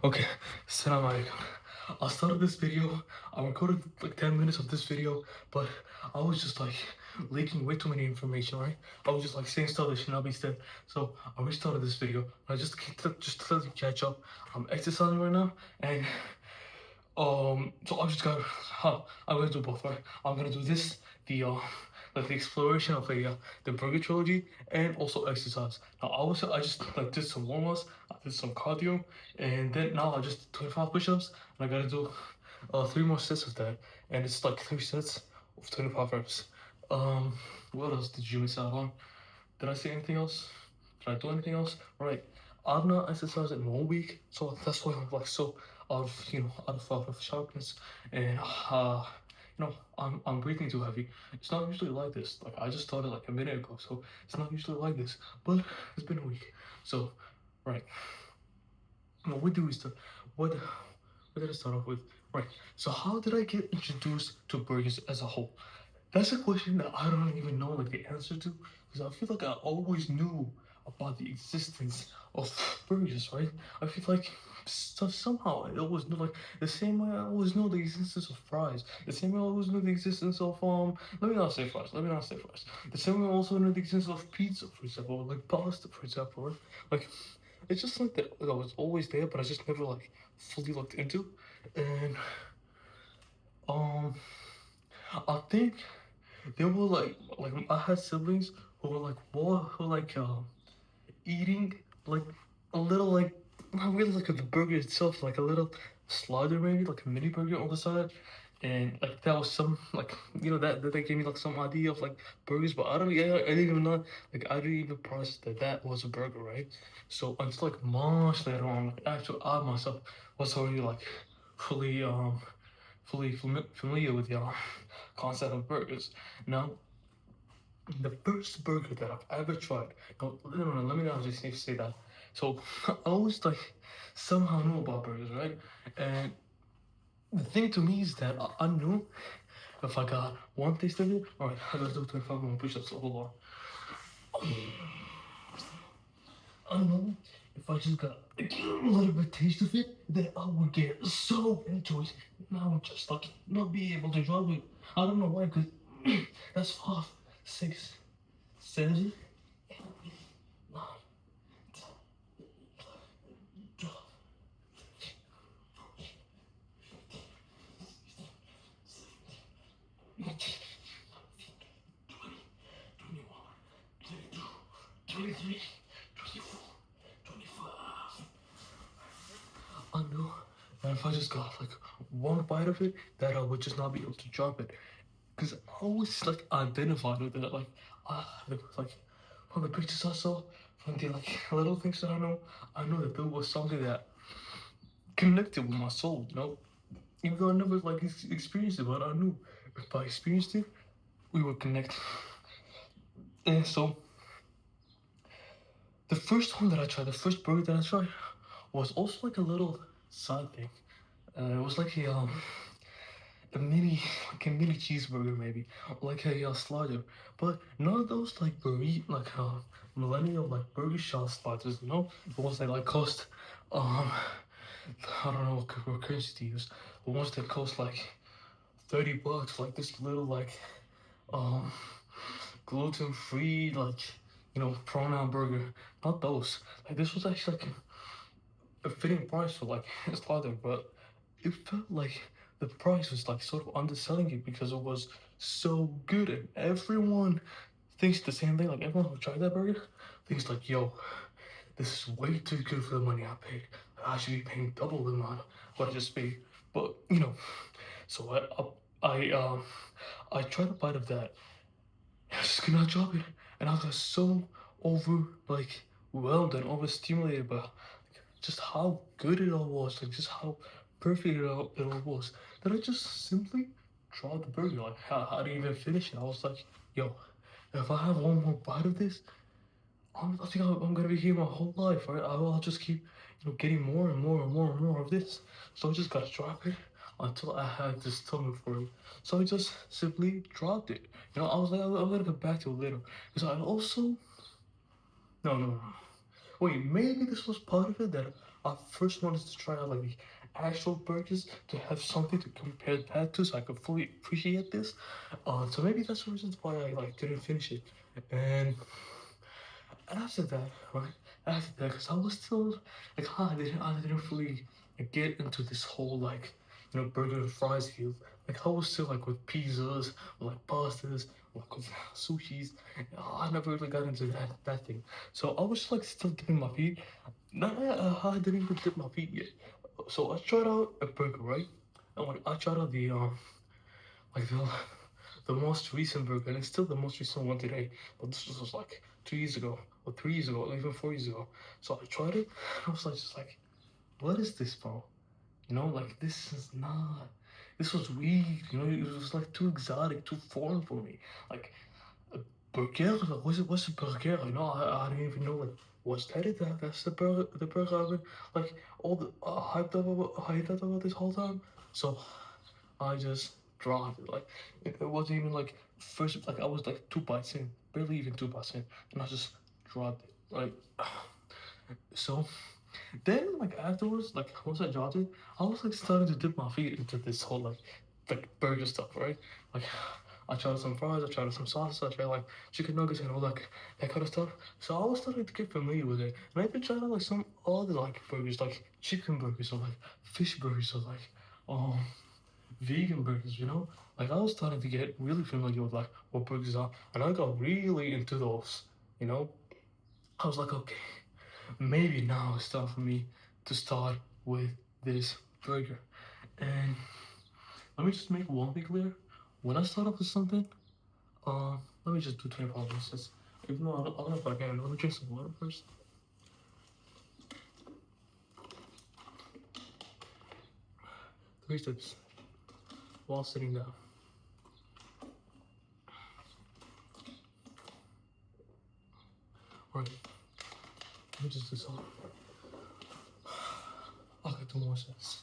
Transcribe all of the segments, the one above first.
Okay, Assalamu alaikum. I started this video, I recorded like 10 minutes of this video, but I was just like leaking way too many information, right? I was just like saying stuff that should not be said. So I restarted this video. I just to let you catch up. I'm exercising right now, and so I just got, I'm gonna do both, right? I'm gonna do this, like the exploration of the Burger Trilogy, and also exercise. Now, I just like did some warm-ups, I did some cardio, and then now I just did 25 push-ups, and I gotta do, 3 more sets of that, and it's like 3 sets of 25 reps. What else did you miss out on? Did I say anything else? Did I do anything else? Right. I've not exercised in 1 week, so that's why I'm like so out of sharpness, and I'm breathing too heavy. It's not usually like this. Like I just started like a minute ago, so it's not usually like this. But it's been a week, so right. What we do is what did I start off with? Right. So how did I get introduced to burgers as a whole? That's a question that I don't even know like the answer to, because I feel like I always knew about the existence of burgers, right? I feel like somehow I always knew, like the same way I always knew the existence of fries, the same way I always knew the existence of let me not say fries, let me not say fries. The same way I also knew the existence of pizza, for example, or like pasta, for example, right? Like it's just like that was always there, but I just never like fully looked into. And um I think there were like I had siblings who were like more who like eating like a little like not really like the burger itself, like a little slider maybe, like a mini burger on the side. And like that was some like that they gave me like some idea of like burgers, but I didn't even know, like I didn't even process that that was a burger, right? So until like much later on, like after I myself was already like fully familiar with the concept of burgers. Now the first burger that I've ever tried. No, let me not just say that. So I always like somehow knew about burgers, right? And the thing to me is that I knew if I got one taste of it, all right, I gotta do 25 more push-ups. So hold on. I know if I just got a little bit taste of it, then I would get so into it, and I would just like not be able to drop it. I don't know why, cause that's 5, 6, 7, 9, 12, 19, 20, 21, 22, 23, 24, 25. I know that if I just got like one bite of it, that I would just not be able to drop it. Because I always like identified with it, like from the pictures I saw, from the like little things that I know that there was something that connected with my soul, Even though I never like experienced it, but I knew if I experienced it, we would connect. And so the first one that I tried, the first burger that I tried, was also like a little side thing. It was like a mini like a mini cheeseburger maybe, like a slider, but none of those like burrito like millennial like burger shot sliders, the ones that like cost um I don't know what currency to use, the ones that cost like $30, like this little like um gluten free like pronoun burger, not those. Like this was actually like a fitting price for like a slider, but it felt like the price was like sort of underselling it because it was so good, and everyone thinks the same thing. Like everyone who tried that burger thinks like, yo, this is way too good for the money I paid. I should be paying double the amount what I just paid. But so I tried a bite of that. I just could not drop it, and I was so over like whelmed and overstimulated by just how good it all was, like just how perfect it all was, that I just simply tried the burger. Like I didn't even finish it. I was like, yo, if I have one more bite of this, I think I'm gonna be here my whole life, right? I'll just keep, getting more and more and more and more of this. So I just gotta drop it until I had the stomach for it. So I just simply dropped it. I was like, I'm gonna get back to it later. Because I also, no. Wait, maybe this was part of it that I first wanted to try out like the actual burgers to have something to compare that to, so I could fully appreciate this. So maybe that's the reason why I like didn't finish it. And after that, right? After that, because I was still like, I didn't fully get into this whole like, burger and fries field. Like I was still like with pizzas, with, like pastas, like with sushis. I never really got into that thing. So I was like still dipping my feet. Nah, I didn't even dip my feet yet. So I tried out a burger, right? And like I tried out like the most recent burger, and it's still the most recent one today. But this was like 2 years ago, or 3 years ago, or even 4 years ago. So I tried it. I was like, just like, what is this, bro? Like this is not. This was weird. It was like too exotic, too foreign for me. Like a burger. Like, what's a burger? I didn't even know like what's that? That's the burger I've been like all the hyped up about this whole time. So I just dropped it. Like it wasn't even like first. Like I was like 2 bites in, barely even 2 bites in, and I just dropped it. Like so. Then like afterwards, like once I dropped it, I was like starting to dip my feet into this whole like burger stuff, right? Like I tried some fries, I tried some sauces, I tried like chicken nuggets and all that kind of stuff. So I was starting to get familiar with it, and I even tried out like some other like burgers, like chicken burgers or like fish burgers or like um vegan burgers. Like I was starting to get really familiar with like what burgers are, and I got really into those. You know, I was like, okay, maybe now it's time for me to start with this burger. And let me just make one thing clear: when I start off with something, let me just do 25 minutes. Even though I don't know if I can, let me drink some water first. 3 steps while sitting down. Right. Let me just do some. I'll get 2 more sets.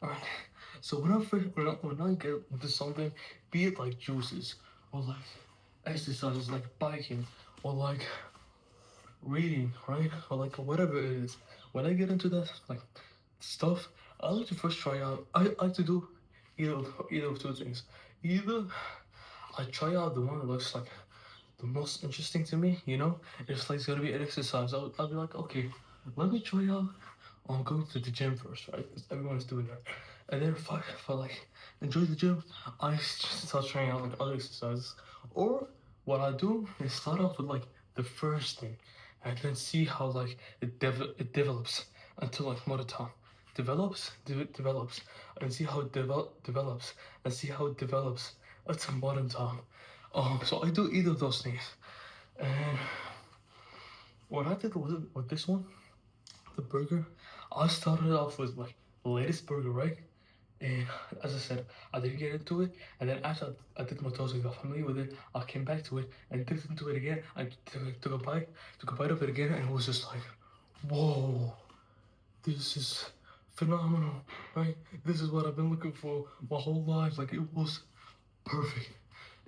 Alright, so when I get into something, be it like juices or like exercises, like biking or like reading, right, or like whatever it is, when I get into that like stuff, I like to first try out. I like to do either of two things. Either I try out the one that looks like the most interesting to me, if like it's gonna be an exercise, I'll be like, okay, let me try out on going to the gym first, right? Because everyone's doing that. And then if I like enjoy the gym, I just start trying out like other exercises. Or what I do is start off with like the first thing, and then see how like it develops until like more time. Develops, and see how it develops, and see how it develops until modern time. So I do either of those things. And what I did was with this one, the burger, I started off with like the latest burger, right? And as I said, I didn't get into it. And then after I did my toast and got familiar with it, I came back to it and dipped into it again. I took a bite of it again, and it was just like, whoa, this is phenomenal, right? This is what I've been looking for my whole life. Like it was perfect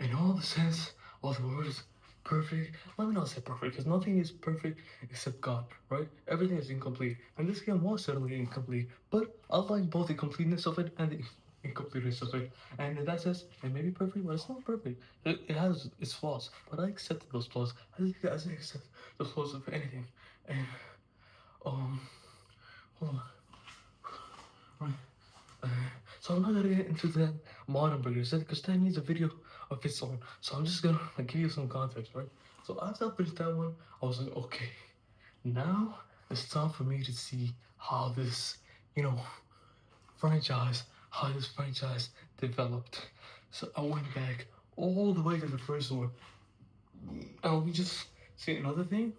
in all the sense of the words. Perfect. Let me not say perfect, because nothing is perfect except God, right? Everything is incomplete, and this game was certainly incomplete. But I like both the completeness of it and the incompleteness of it. And in that sense, it may be perfect, but it's not perfect. It has its flaws, but I accepted those flaws. I accept the flaws of anything. And um, hold on, right? Uh, so I'm not gonna get into that modern burgers because that needs a video of its own. So I'm just gonna like, give you some context, right? So after I finished that one, I was like, okay, now it's time for me to see how this, you know, how this franchise developed. So I went back all the way to the first one, let me just say another thing.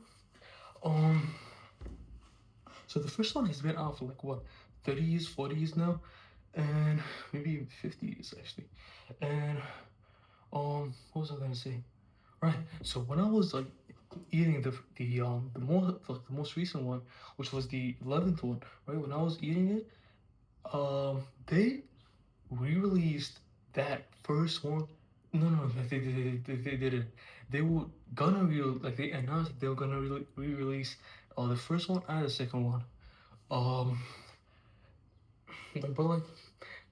Um, so the first one has been out for like what, 30 years, 40 years now, and maybe even 50 years actually. And what was I gonna say? Right. So when I was like eating the most recent one, which was the 11th one, right? When I was eating it, they re-released that first one. No, they didn't. They were gonna like they announced that they were gonna re-release the first one and the second one. Um, but like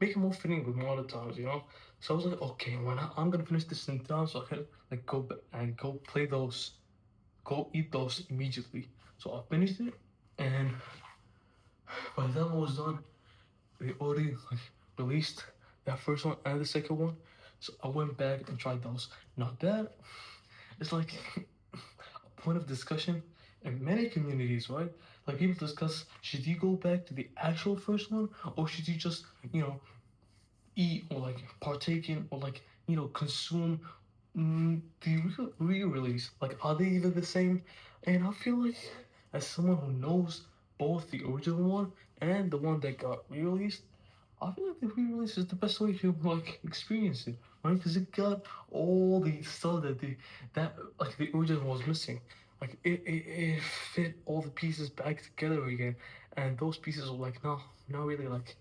make it more fitting with modern times, you know. So I was like, okay, when I'm gonna finish this in time, so I can like go back and go play those, go eat those immediately. So I finished it, and by the time I was done, they already like released that first one and the second one. So I went back and tried those. Now that is like a point of discussion in many communities, right? Like people discuss, should you go back to the actual first one, or should you just, you know, eat or like partake in or like, you know, consume the re-release? Like, are they even the same? And I feel like, as someone who knows both the original one and the one that got re-released, I feel like the re-release is the best way to like experience it, right? Because it got all the stuff that like the original was missing. Like it fit all the pieces back together again, and those pieces were like not really like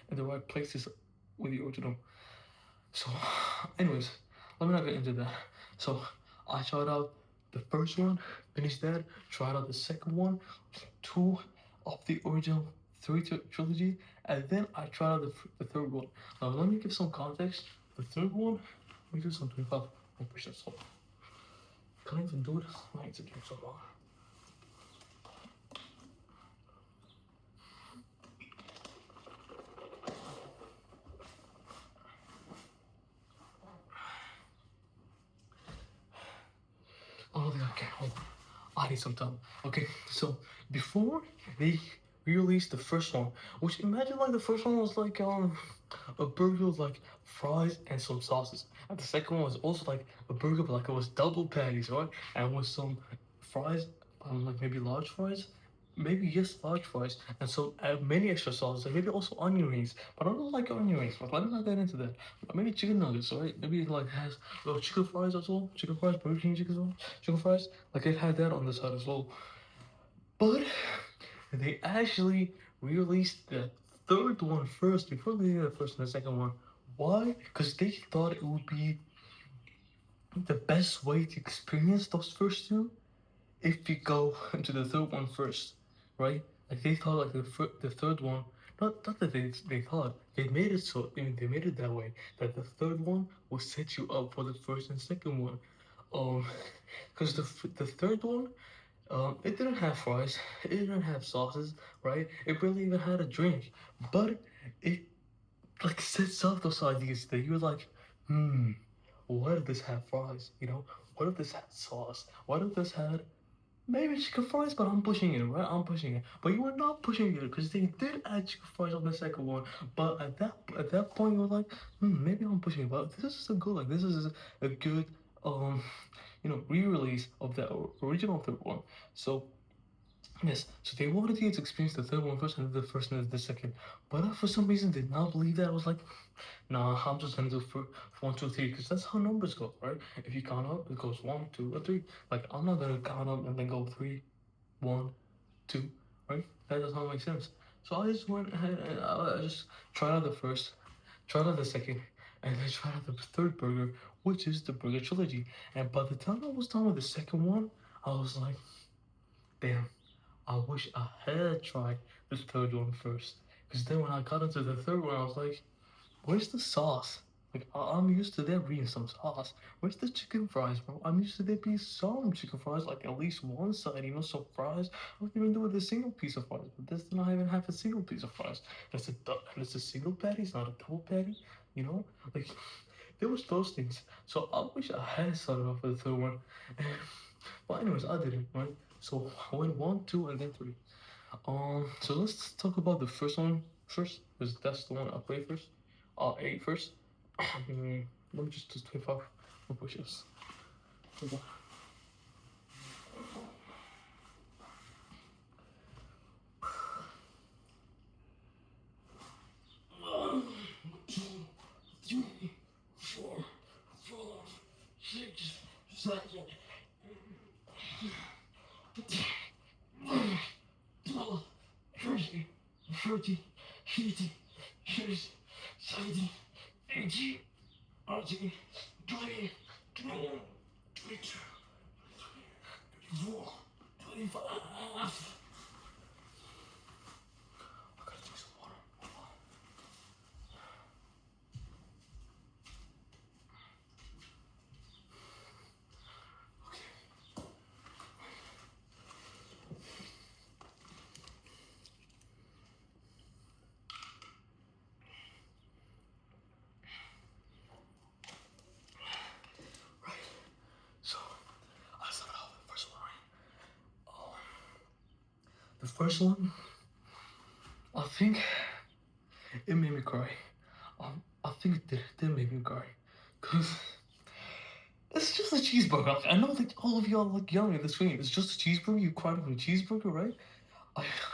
in the right places with the original. So, anyways, let me not get into that. So, I tried out the first one, finished that, tried out the second one, two of the original trilogy, and then I tried out the third one. Now, let me give some context. The third one, let me do some 25 push-ups. Can't even do it. I need to drink some water. Oh, okay, hold on. I need some time. Okay, so before they released the first one, which imagine like the first one was like a burger with like fries and some sauces, and the second one was also like a burger but like it was double patties, right? And with some fries, like maybe large fries, maybe yes, large fries, and so many extra sauces, and maybe also onion rings. But I don't like onion rings. But let me not get into that. Maybe chicken nuggets, right? Maybe it like has chicken fries as well. Chicken fries, Burger King chicken fries. Like it had that on the side as well. But they actually released the third one first before they did the first and the second one. Why? Because they thought it would be the best way to experience those first two if you go into the third one first, right? Like they thought like the third one, not that they thought, they made it so, I mean, they made it that way that the third one will set you up for the first and second one. Um, because the third one, it didn't have fries, it didn't have sauces, right? It barely even had a drink, but it like sets up those ideas that you're like, what if this had fries? You know, what if this had sauce? What if this had maybe chicken fries, but I'm pushing it, right? I'm pushing it. But you were not pushing it because they did add chicken fries on the second one. But at that point, you were like, maybe I'm pushing it. But this is a good, like this is a good, re-release of the original third one. So yes, so they wanted you to experience the third one first, and the first and the second. But I, for some reason, did not believe that. I was like, nah, I'm just gonna do for one, two, three, because that's how numbers go, right? If you count up, it goes one, two, or three. Like I'm not gonna count up and then go three, one, two, right? That does not make sense. So I just went ahead and I just tried out the first, tried out the second, and then tried out the third burger, which is the burger trilogy. And by the time I was done with the second one, I was like, damn, I wish I had tried the third one first. Because then when I got into the third one, I was like, where's the sauce? Like, I'm used to there being some sauce. Where's the chicken fries, bro? I'm used to there being some chicken fries, like at least one side, some fries. I was even doing a single piece of fries, but this did not even have a single piece of fries. It's a single patty, it's not a double patty, you know? Like, there was those things. So I wish I had started off with the third one. But anyways, I didn't, right? So I went one, two, and then three. So let's talk about the first one first, because that's the one I played first. Ate first. Let me just do 25 more push-ups. Hold on. second, 12, 13, 14, 15, 16, 17, 18, 19, 20, 21, 22, 24, 25. I gotta drink some water. So, I started off with the first one, right? The first one, I think it made me cry. I think it did make me cry. Because it's just a cheeseburger. Like, I know that all of y'all like yelling at the screen. It's just a cheeseburger. You cried over a cheeseburger, right?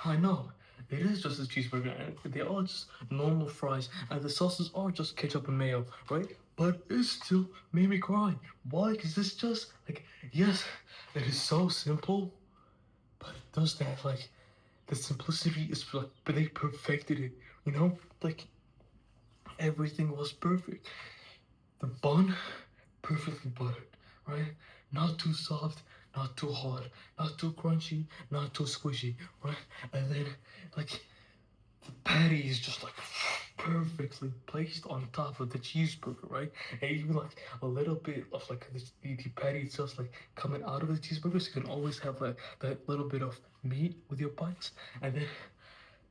I know. It is just a cheeseburger, and they are just normal fries, and the sauces are just ketchup and mayo, right? But it still made me cry. Why? Because it's just like, yes, it is so simple, but it does that like the simplicity is like, but they perfected it, you know? Like everything was perfect. The bun, perfectly buttered, right? Not too soft, not too hard, not too crunchy, not too squishy, right? And then like the patty is just like perfectly placed on top of the cheeseburger, right? And even like a little bit of like the patty itself like coming out of the cheeseburger, so you can always have like that little bit of meat with your bites, and then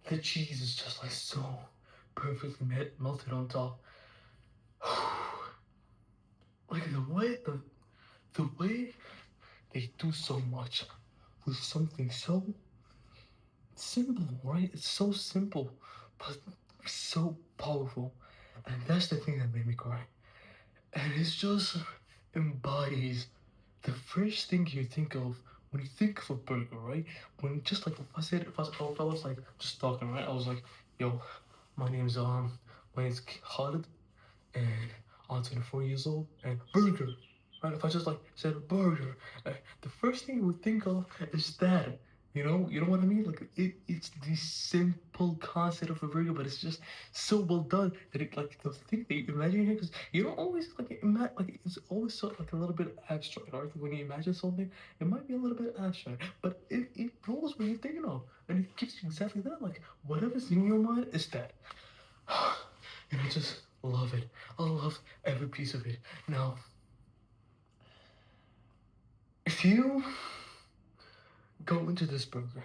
the cheese is just like so perfectly melted on top. Like the way they do so much with something so simple, right? It's so simple, but so powerful. And that's the thing that made me cry. And it's just embodies the first thing you think of when you think of a burger, right? When just like if I was like just talking, right? I was like, yo, my name's my name's Khalid, and I'm 24 years old, and burger. Right? If I just like said burger, the first thing you would think of is that. You know what I mean? Like it's the simple concept of a burger, but it's just so well done that it like the thing that you imagine here, because you don't always like it's always sort of like a little bit abstract, right? When you imagine something, it might be a little bit abstract, but it knows what you're thinking of, and it gives you exactly that. Like whatever's in your mind is that. And I just love it. I love every piece of it. Now, if you go into this burger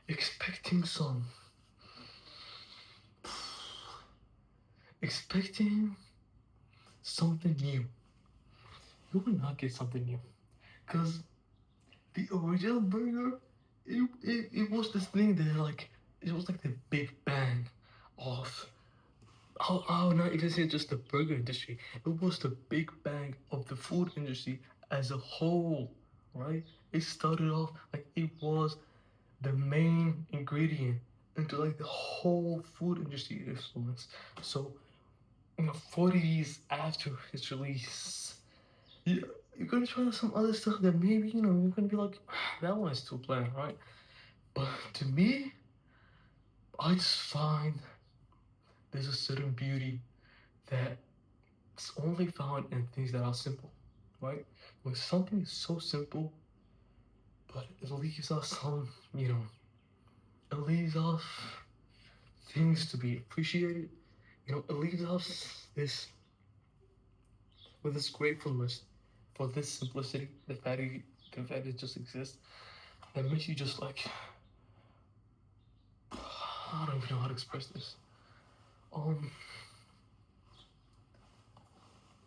expecting expecting something new, you will not get something new. Because the original burger, it was this thing that like, it was like the big bang of I'll not even say just the burger industry. It was the big bang of the food industry as a whole, right? It started off like it was the main ingredient into like the whole food industry influence. So, 40 years after its release, you're gonna try some other stuff that maybe, you're gonna be like, that one's too bland, right? But to me, I just find there's a certain beauty that it's only found in things that are simple, right? When something is so simple, but it leaves us it leaves us things to be appreciated. It leaves us with this gratefulness for this simplicity, the fact it just exists, that makes you just like, I don't even know how to express this.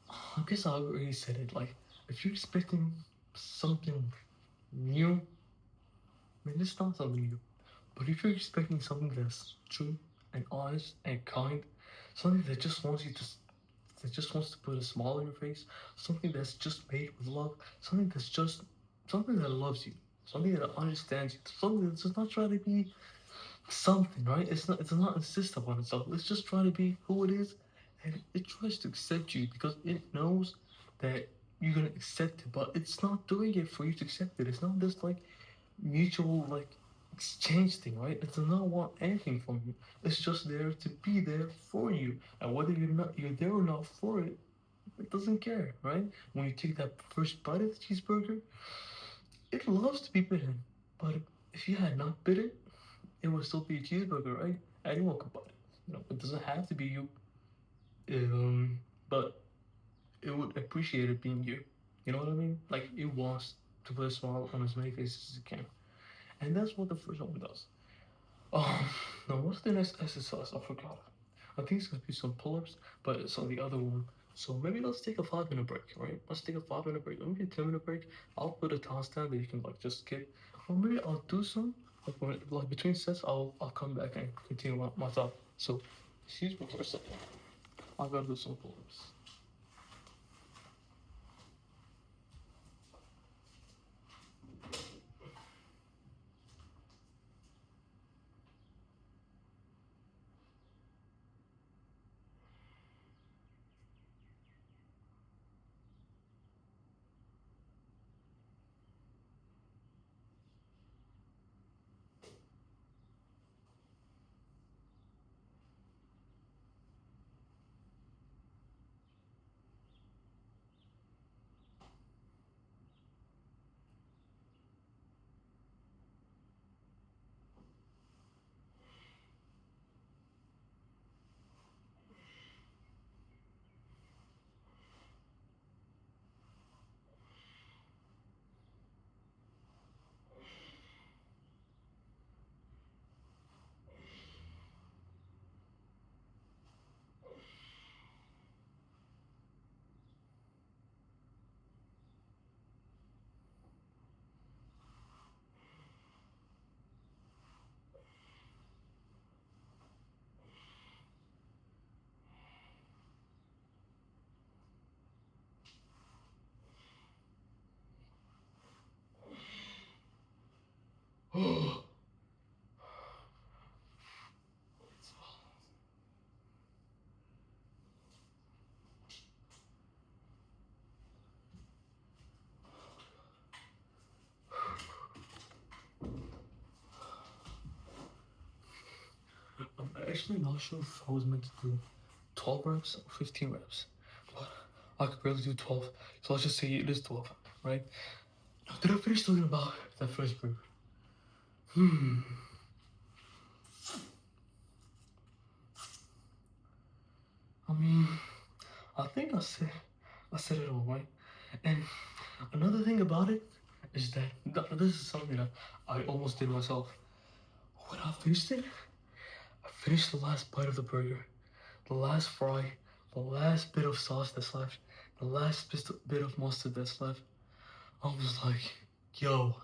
I guess I already said it. Like, if you're expecting something new, I mean, it's not something new. But if you're expecting something that's true and honest and kind, something that just wants to put a smile on your face, something that's just made with love, something that loves you, something that understands you, something that's just not trying to be something, right? It's not insist upon itself. It's just trying to be who it is, and it tries to accept you because it knows that you're gonna accept it, but it's not doing it for you to accept it. It's not this like mutual like exchange thing, right? It does not want anything from you. It's just there to be there for you, and whether you're there or not for it, it doesn't care, right? When you take that first bite of the cheeseburger, it loves to be bitten, but if you had not bit it, it would still be a cheeseburger, right? Anyone could bite it. It doesn't have to be you. But it would appreciate it being you. You know what I mean? Like it wants to put a smile on as many faces as it can, and that's what the first one does. Now what's the next exercise? I forgot. I think it's gonna be some pull-ups, but it's on the other one. So maybe let's take a 5 minute break, right? Let's take a 5 minute break. Let me get a 10 minute break. I'll put a timestamp that you can like just skip, or maybe I'll do some like between sets. I'll come back and continue my thought. So excuse me for a second. I gotta do some pull-ups. Oh. I'm actually not sure if I was meant to do 12 reps or 15 reps, but I could barely do 12, so let's just say it is 12, right? Now, did I finish talking about that first burger? I mean, I think I said it all right. And another thing about it is that this is something that I almost did myself. When I finished it, I finished the last bite of the burger, the last fry, the last bit of sauce that's left, the last bit of mustard that's left. I was like, yo,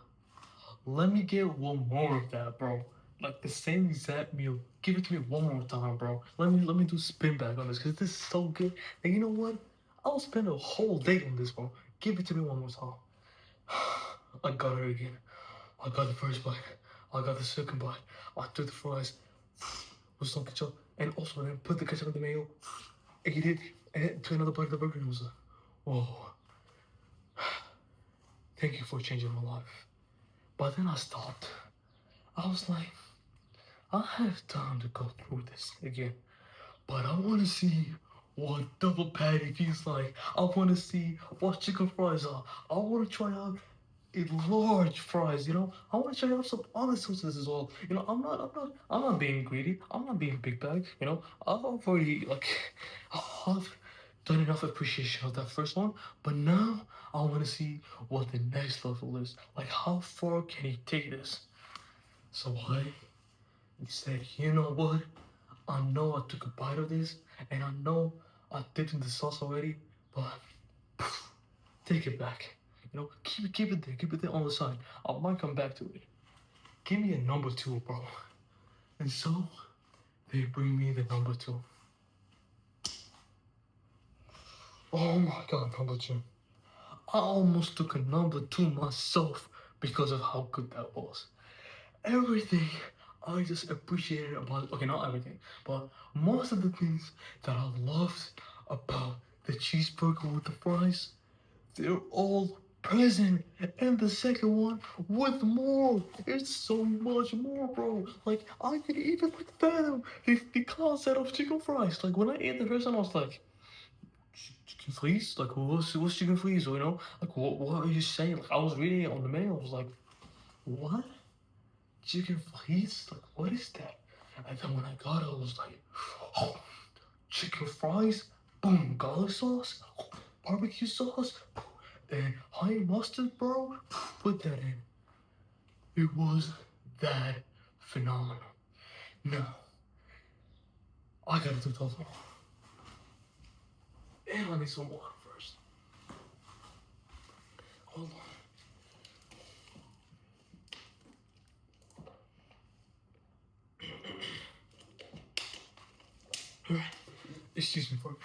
let me get one more of that, bro. Like the same exact meal. Give it to me one more time, bro. Let me do spin back on this because this is so good. And you know what? I'll spend a whole day on this, bro. Give it to me one more time. I got it again. I got the first bite. I got the second bite. I took the fries with some ketchup, and also then put the ketchup in the mayo. Ate it, and took another bite of the burger, and was like, whoa. Thank you for changing my life. But then I stopped. I was like, I have time to go through this again. But I want to see what double patty feels like. I want to see what chicken fries are. I want to try out large fries. I want to try out some other sauces as well. I'm not being greedy. I'm not being big bag. I've already I've done enough appreciation of that first one. But now I want to see what the next level is. Like, how far can he take this? So he said, you know what? I know I took a bite of this, and I know I dipped in the sauce already, but take it back. Keep it there on the side. I might come back to it. Give me a number two, bro. And so they bring me the number two. Oh my god, number two. I almost took a number two myself because of how good that was. Everything I just appreciated about it. Okay, not everything, but most of the things that I loved about the cheeseburger with the fries, they're all present. And the second one with more. It's so much more, bro. Like, I could even like fathom the concept of chicken fries. Like, when I ate the first time, I was like, chicken fleas? Like, what's chicken fleas? You know? Like, what are you saying? Like, I was reading it on the menu. I was like, what? Chicken fleas? Like, what is that? And then when I got it, I was like, oh, chicken fries? Boom, garlic sauce, barbecue sauce, and honey mustard, bro. Put that in. It was that phenomenal. Now, I gotta do tough more. And I need some water first. Hold on. Alright, excuse me for a bit.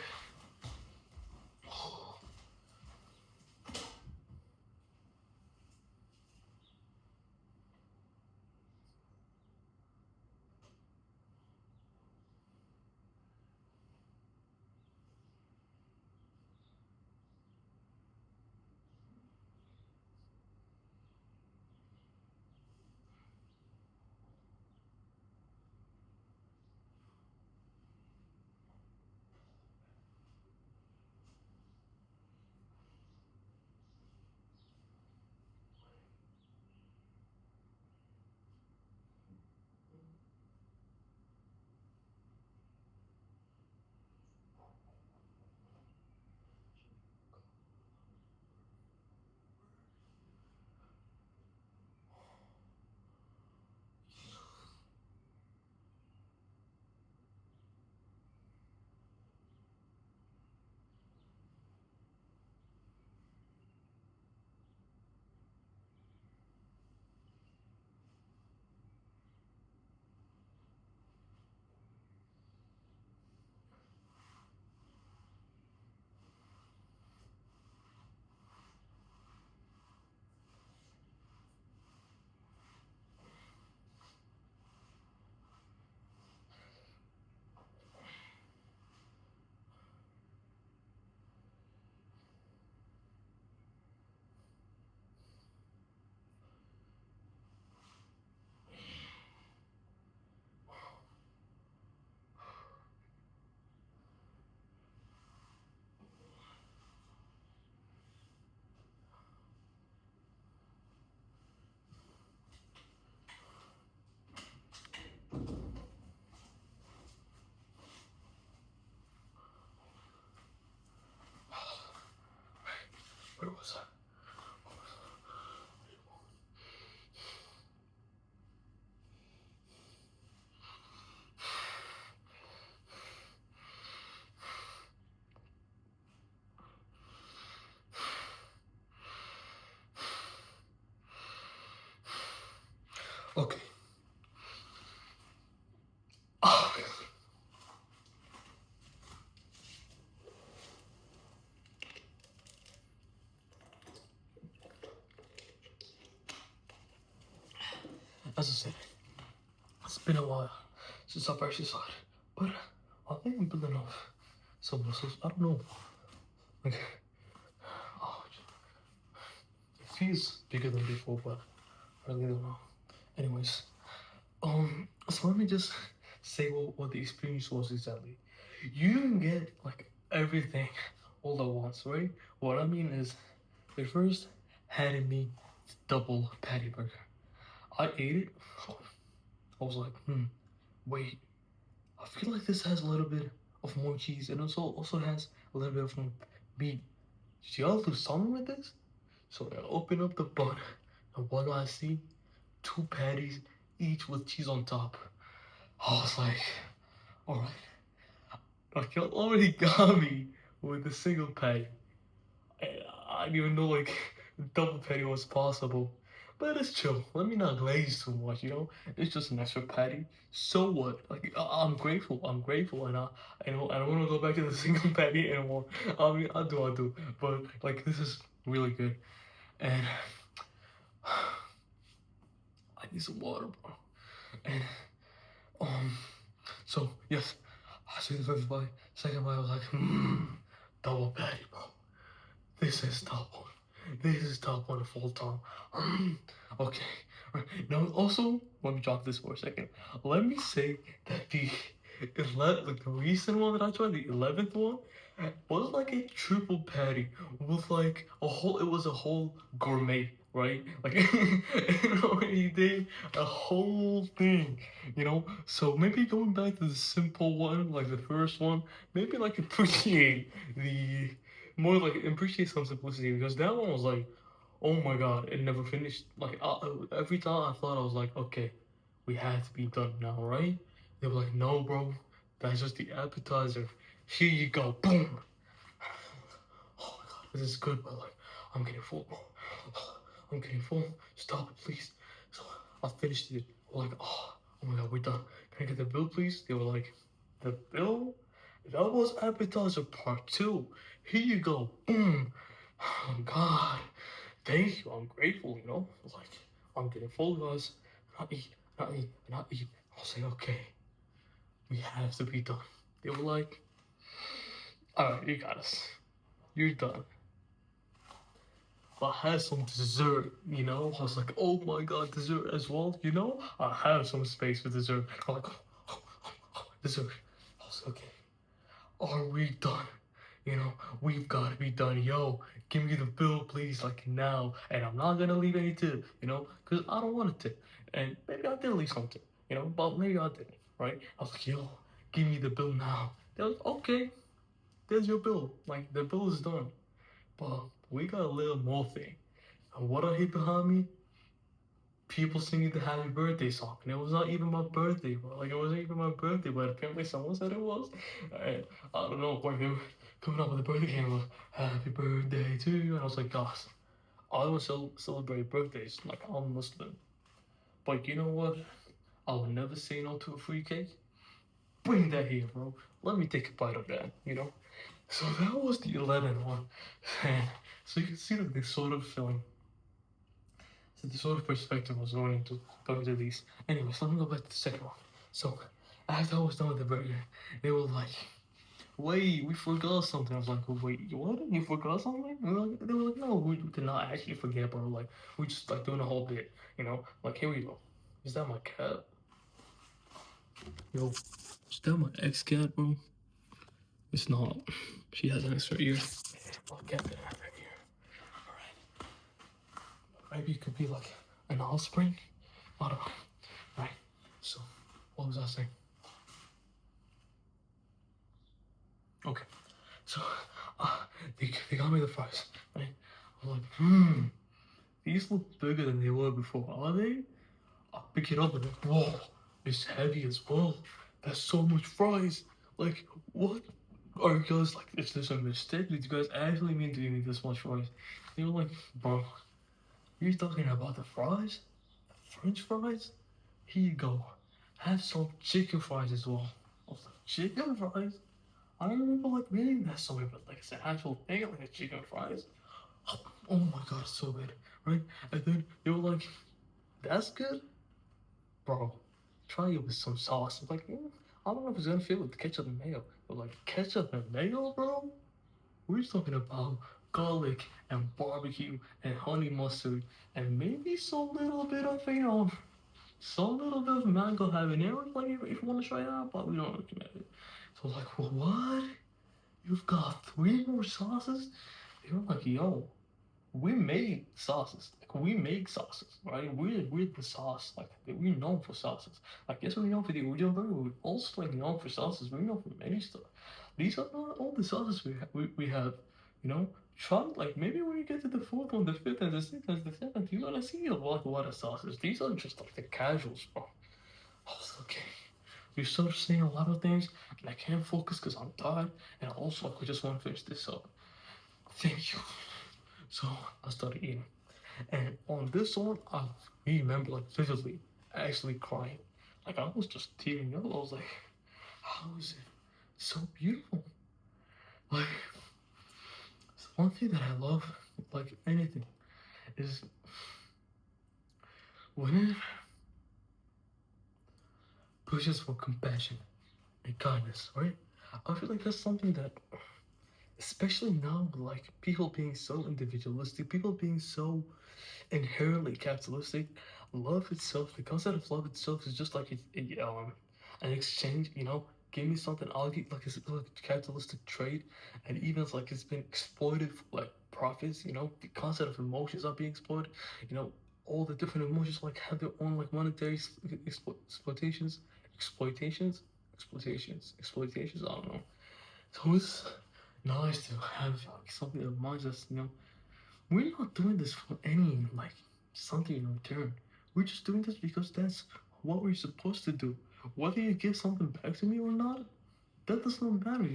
Where was I? Okay. Oh, as I said, it's been a while since I've exercised, but I think I'm building up some muscles. I don't know. Like, oh, it feels bigger than before, but I really don't know. Anyways, so let me just say what the experience was exactly. You can get like everything all at once, right? What I mean is, they first handed me double patty burger. I ate it. I was like, wait. I feel like this has a little bit of more cheese and also has a little bit of more meat. Did y'all do something with this? So I open up the bun, and what do I see? Two patties, each with cheese on top. I was like, alright. Like, y'all already got me with a single patty. I didn't even know like double patty was possible. But it's chill. Let me not glaze too much, you know? It's just an extra patty. So what? Like, I'm grateful. I'm grateful, and I know I don't want to go back to the single patty anymore. I mean, I do. But like, this is really good, and I need some water, bro. And so yes, I see the first bite. Second bite, I was like, double patty, bro. This is top one. This is top one of all time. Okay. Right. Now, also, let me drop this for a second. Let me say that like the recent one that I tried, the 11th one, was like a triple patty with like a whole. It was a whole gourmet, right? Like, he did a whole thing, you know. So maybe going back to the simple one, like the first one, maybe like appreciate the more like appreciate some simplicity because that one was like, oh my god, it never finished. Like every time I thought I was like, okay, we had to be done now, right? They were like, no, bro, that's just the appetizer. Here you go, boom. Oh my god, this is good, but like, I'm getting full, bro. I'm getting full. Stop it, please. So I finished it. Like, oh my god, we're done. Can I get the bill, please? They were like, the bill? That was appetizer part two. Here you go. Boom. Oh my god. Thank you. I'm grateful, you know? Like, I'm getting full, guys. Not eat, not eat, not eat. I'll say, okay, we have to be done. They were like, alright, you got us. You're done. I had some dessert, you know? I was like, oh my god, dessert as well, you know? I have some space for dessert. I'm like, dessert. I was like, okay, are we done? You know, we've got to be done. Yo, give me the bill, please, like now. And I'm not gonna leave any tip, you know, because I don't want a tip. And maybe I did leave something, you know, but maybe I didn't, right? I was like, yo, give me the bill now. They was okay, there's your bill. Like, the bill is done. But we got a little more thing. And what I hit behind me? People singing the happy birthday song. And it was not even my birthday, bro. Like, it wasn't even my birthday, but apparently someone said it was. And I don't know, like, they were coming up with a birthday game of happy birthday to you. And I was like, gosh, I don't celebrate birthdays. Like, I'm Muslim. But you know what? I would never say no to a free cake. Bring that here, bro. Let me take a bite of that, you know? So that was the 11th one. And so you can see that this sort of feeling. So the sort of perspective I was going into these. Anyways, let me go back to the second one. So after I was done with the burger, they were like, "Wait, we forgot something." I was like, "Wait, what? You forgot something?" They were like, "No, we did not actually forget, bro. Like we just like doing a whole bit, you know? Like here we go. Is that my cat? Yo, is that my ex cat, bro? It's not. She has an extra ear. I'll get that right here. All right. Maybe it could be like an offspring. I don't know. Right. So, what was I saying? Okay. So, they got me the fries. Right. I was like, these look bigger than they were before. Are they? I pick it up and like, whoa, it's heavy as well. That's so much fries. Like, what? Are you guys like, is this a mistake? Did you guys actually mean to give me this much fries? They were like, bro, you're talking about the fries? The French fries? Here you go. Have some chicken fries as well. I was like, chicken fries? I don't remember like reading that somewhere, but like it's an actual thing, like a chicken fries. Oh my god, it's so good, right? And then they were like, "That's good, bro. Try it with some sauce." I'm like, I don't know if it's gonna fit with ketchup and mayo, but like ketchup and mayo, bro. We're talking about garlic and barbecue and honey mustard and maybe some little bit of some little bit of mango habanero. Like if you want to try it out, but we don't recommend it. So I was like, well, what? You've got three more sauces? They were like, yo, we made sauces. Like we make sauces, right? We're the sauce. Like we're known for sauces. Like yes, we're known for the original burger. We're also like known for sauces. We're known for many stuff. These are not all the sauces we have. You know, try like maybe when you get to the fourth one, the fifth, and the sixth, and the seventh, you're gonna see a lot of sauces. These are just like the casuals, bro. I was like, okay. You're sort of saying a lot of things, and I can't focus because I'm tired, and also I just want to finish this up. Thank you. So I started eating. And on this one, I remember like vividly actually crying. Like I was just tearing up. I was like, how is it so beautiful? Like one thing that I love, like anything, is when it pushes for compassion and kindness, right? I feel like that's something that especially now, like people being so individualistic, people being so inherently capitalistic. Love itself, the concept of love itself, is just like an exchange. Give me something, I'll get like it's like a capitalistic trade, and even like it's been exploited for like profits. The concept of emotions are being exploited. All the different emotions like have their own like monetary exploitations, exploitations, exploitations. I don't know. So it's nice to have like something that reminds us, we're not doing this for any like something in return. We're just doing this because that's what we're supposed to do. Whether you give something back to me or not, that does not matter.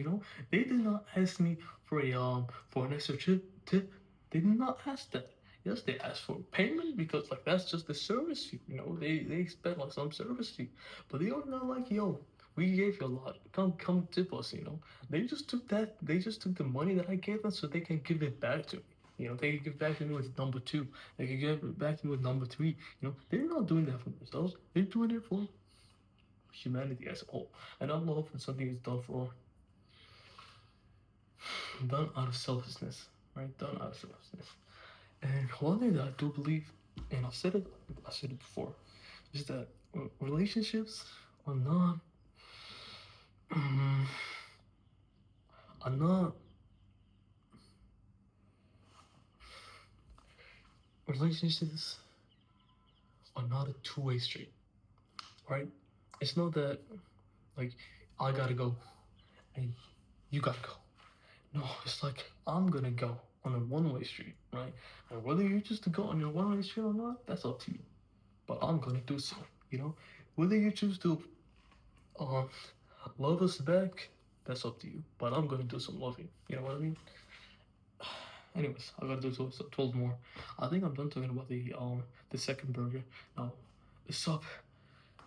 They did not ask me for an extra tip. They did not ask that. Yes, they asked for payment because like that's just the service fee. They expect like some service fee, but they are not like, yo, we gave you a lot. Come tip us. They just took that. They just took the money that I gave them so they can give it back to me. They can give back to me with number two. They can give it back to me with number three. They're not doing that for themselves. They're doing it for humanity as a whole. And I'm not hoping something is done out of selflessness, right? Done out of selflessness. And one thing that I do believe, and I've said it before, is that relationships are not, um, are not, relationships are not a two-way street, right? It's not that like I gotta go and you gotta go. No, it's like I'm gonna go on a one-way street, right? And whether you choose to go on your one-way street or not, that's up to you. But I'm gonna do so, you know? Whether you choose to um love us back, that's up to you. But I'm gonna do some loving. You know what I mean? Anyways, I gotta do 12 more. I think I'm done talking about the second burger. Now, the sub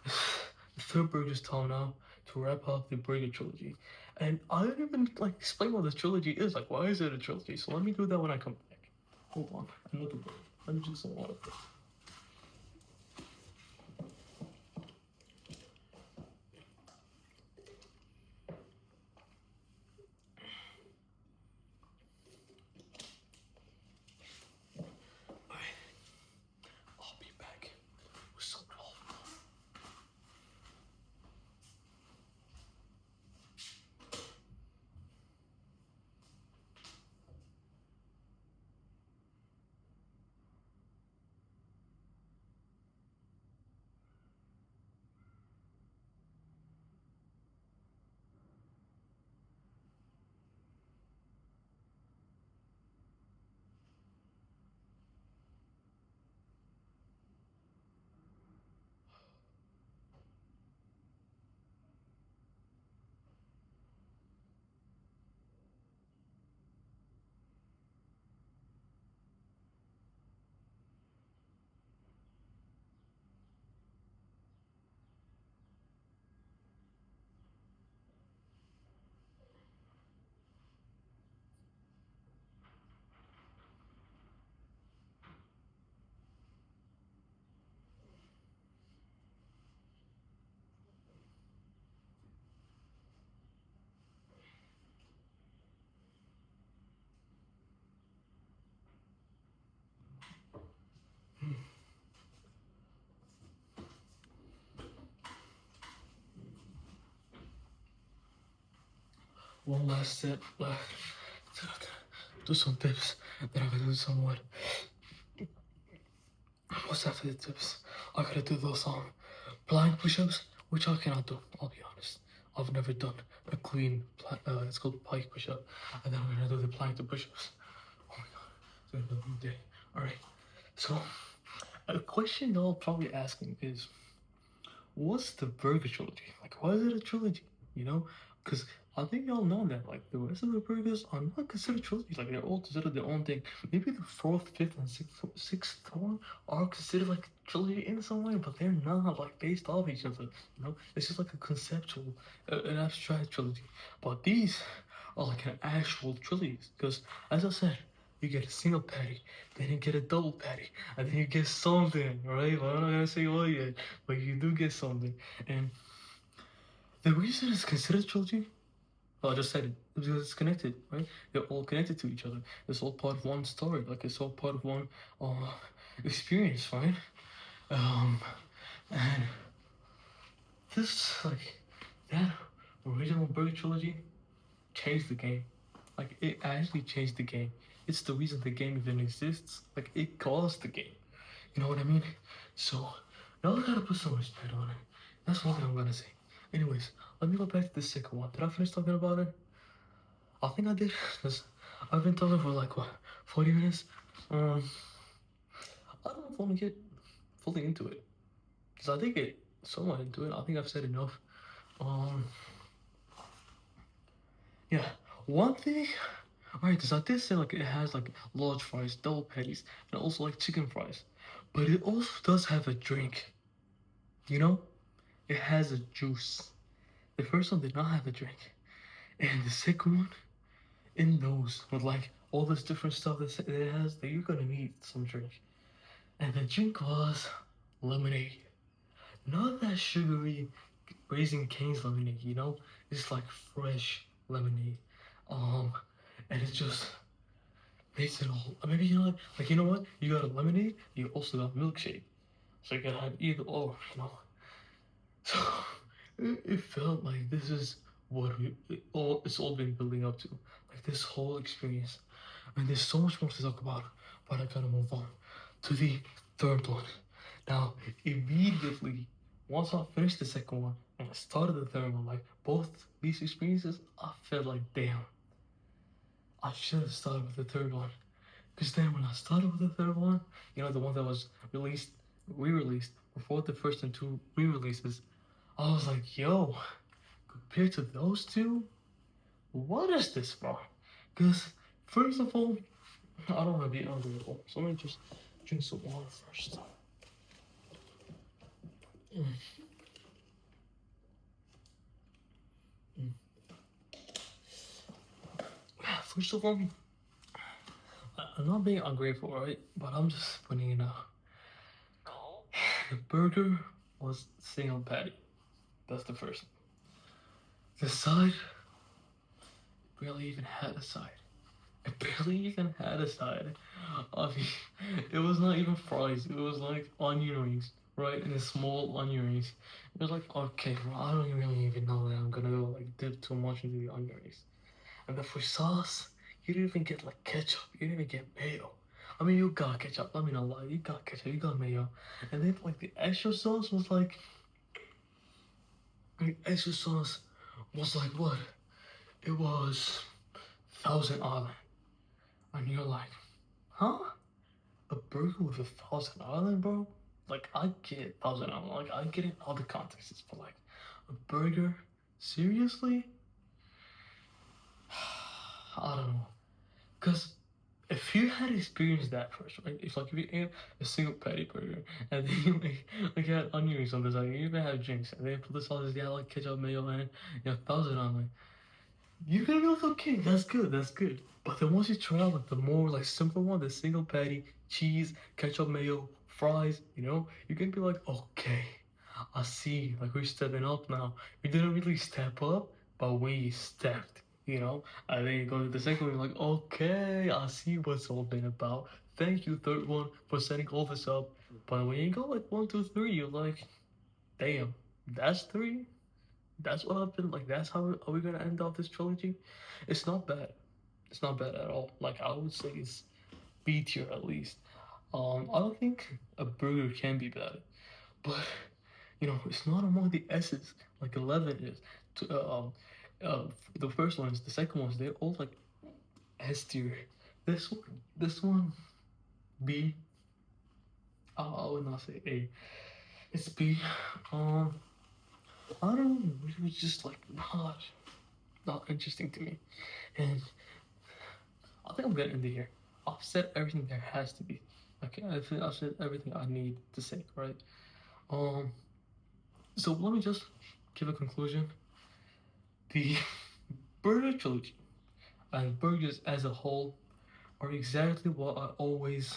the third burger is time now to wrap up the burger trilogy. And I didn't even like explain what this trilogy is. Like, why is it a trilogy? So let me do that when I come back. Hold on, another burger. Let me drink some water first. Alright, I'll be back with some love. One last step left. Do some tips. Then I gotta do some what? What's after the tips? I gotta do those blind push-ups, which I cannot do. I'll be honest. I've never done a clean. It's called pike push-up, and then we're gonna do the plank push-ups. Oh my god, it's gonna be a new day. All right. So, a question y'all probably asking is, what's the burger trilogy? Like, why is it a trilogy? Because I think y'all know that like the rest of the burgers are not considered trilogies. Like they're all considered their own thing. Maybe the fourth, fifth, and sixth one are considered like trilogy in some way, but they're not like based off each other. It's just like a conceptual, an abstract trilogy. But these are like an actual trilogy because, as I said, you get a single patty, then you get a double patty, and then you get something, right? But I'm not gonna say what yet, but you do get something. And the reason it's considered trilogy, Well, I just said it because it's connected, right? They're all connected to each other. It's all part of one story. Like it's all part of one uh, experience, right? Um, and this like that original Burger trilogy changed the game. Like it actually changed the game. It's the reason the game even exists. Like it caused the game. You know what I mean? So now I gotta put some respect on it. That's all I'm gonna say. Anyways, let me go back to the second one. Did I finish talking about it? I think I did. Cause I've been talking for like what, 40 minutes. I don't know if I want to get fully into it. Cause I did get somewhat into it. I think I've said enough. Um, yeah. One thing. Alright, cause I did say like it has like large fries, double patties, and also like chicken fries, but it also does have a drink. You know, it has a juice. The first one did not have a drink, and the second one, it knows with like all this different stuff that it has that you're gonna need some drink. And the drink was lemonade. Not that sugary Raising Cane's lemonade, you know? It's like fresh lemonade. Um, and it just makes it all. Maybe you know, like you know what? You got a lemonade. You also got milkshake. So you gotta have either or, you know. So it felt like this is what it's all been building up to. Like this whole experience. And there's so much more to talk about, but I gotta move on to the third one. Now, immediately, once I finished the second one and I started the third one, like both these experiences, I felt like, damn, I should have started with the third one. Because then when I started with the third one, you know, the one that was re-released, before the first and two re-releases, I was like, yo, compared to those two, what is this, bro? Because, first of all, I don't want to be ungrateful, so let me just drink some water first. Mm. Mm. First of all, I'm not being ungrateful, right? But I'm just putting it out. The burger was single patty. That's the first. The side barely even had a side. It barely even had a side. I mean, it was not even fries. It was like onion rings, right? And the small onion rings. It was like, okay, well, I don't really even know that I'm gonna go like dip too much into the onion rings. And then for sauce, you didn't even get like ketchup. You didn't even get mayo. I mean, you got ketchup. Let me not lie. You got ketchup. You got mayo. And then like the extra sauce was like, the extra sauce was like what? It was Thousand Island. And you're like, huh? A burger with a Thousand Island, bro? Like I get Thousand Island. Like I get it in all the contexts, but like a burger, seriously? I don't know. Cause if you had experienced that first, right? If like if you ate a single patty burger and then you like you had onion rings on the side, you even had drinks, and then put the sauces, you had like ketchup, mayo, and you know, Thousand Island. You're gonna be like, okay, that's good, that's good. But then once you try out like the more like simple one, the single patty, cheese, ketchup, mayo, fries, you know, you're gonna be like, okay, I see, like we're stepping up now. We didn't really step up, but we stepped, you know? And then you go to the second one, you're like, okay, I see what's all been about. Thank you, third one, for setting all this up. But when you go like one, two, three, you're like, damn, that's three? That's what I've been like. That's how are we gonna end off this trilogy? It's not bad. It's not bad at all. Like I would say it's B tier at least. I don't think a burger can be bad, but you know it's not among the S's like 11 is. To, uh, the first ones, the second ones, they're all like S tier. This one, B. I would not say A. It's B. Um, I don't know. It was just like not interesting to me. And I think I'm gonna end it here. I've said everything there has to be. Okay, I think I've said everything I need to say, right? Um, so let me just give a conclusion. The burger trilogy and burgers as a whole are exactly what I always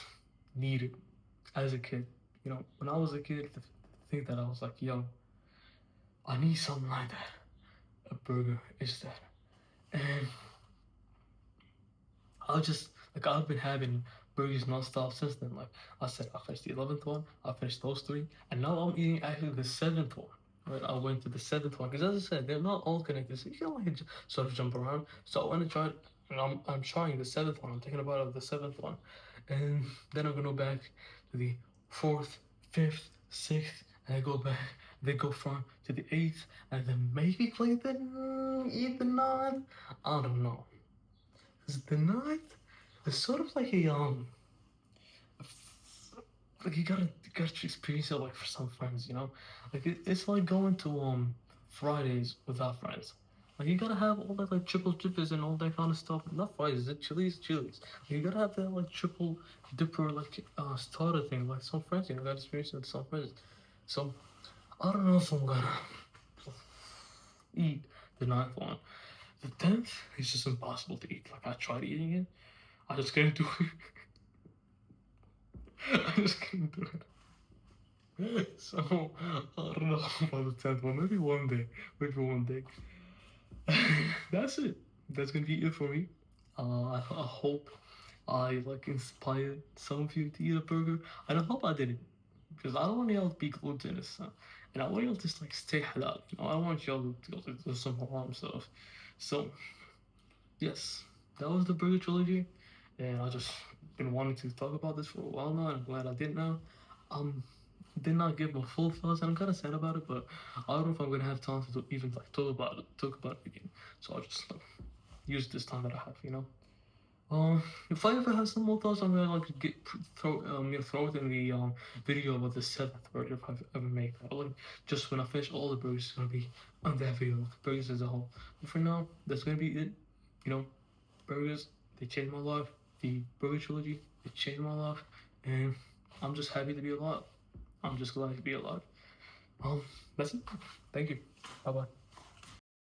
needed as a kid. You know, when I was a kid, the thing that I was like, yo, I need something like that. A burger is that. And I've been having burgers nonstop since then. Like I said, I finished the 11th one, I finished those three, and now I'm eating actually the seventh one. Right, I went to the seventh one because, as I said, they're not all connected. So you can like sort of jump around. So I want to try, and I'm trying the seventh one. I'm thinking about the seventh one, and then I'm gonna go back to the fourth, fifth, sixth, and I go back. They go from to the eighth, and then maybe play the eat the ninth. I don't know. Is the ninth? It's sort of like a like you gotta experience it like for some friends, you know? Like it's like going to Fridays without friends. Like you gotta have all that like triple dippers and all that kind of stuff. Not Fridays, it's Chili's. Like, you gotta have that like triple dipper like starter thing, like some friends, you know, gotta experience it with some friends. So I don't know if I'm gonna eat the ninth one. The 10th is just impossible to eat. Like I tried eating it, I just couldn't do it. I just couldn't do it. So I don't know about the 10th one. Maybe one day. Maybe one day. That's it. That's gonna be it for me. I hope I like inspired some of you to eat a burger, and I hope I didn't, because I don't want y'all to be glutinous, and I want y'all to just like stay halal. You know, I want y'all to go do some haram stuff. So yes, that was the burger trilogy, and I just been wanting to talk about this for a while now, and I'm glad I did now. Um, did not give my full thoughts, and I'm kind of sad about it, but I don't know if I'm gonna have time to even like talk about it again. So I'll just use this time that I have, you know. If I ever have some more thoughts, I'm gonna like throw it in the video about the seventh burger if I've ever made that. Like just when I finish all the burgers, it's gonna be on that video, like burgers as a whole. But for now, that's gonna be it. You know, burgers, they changed my life. The burger trilogy, it changed my life, and I'm just happy to be alive. I'm just glad to be alive. That's it. Thank you. Bye bye.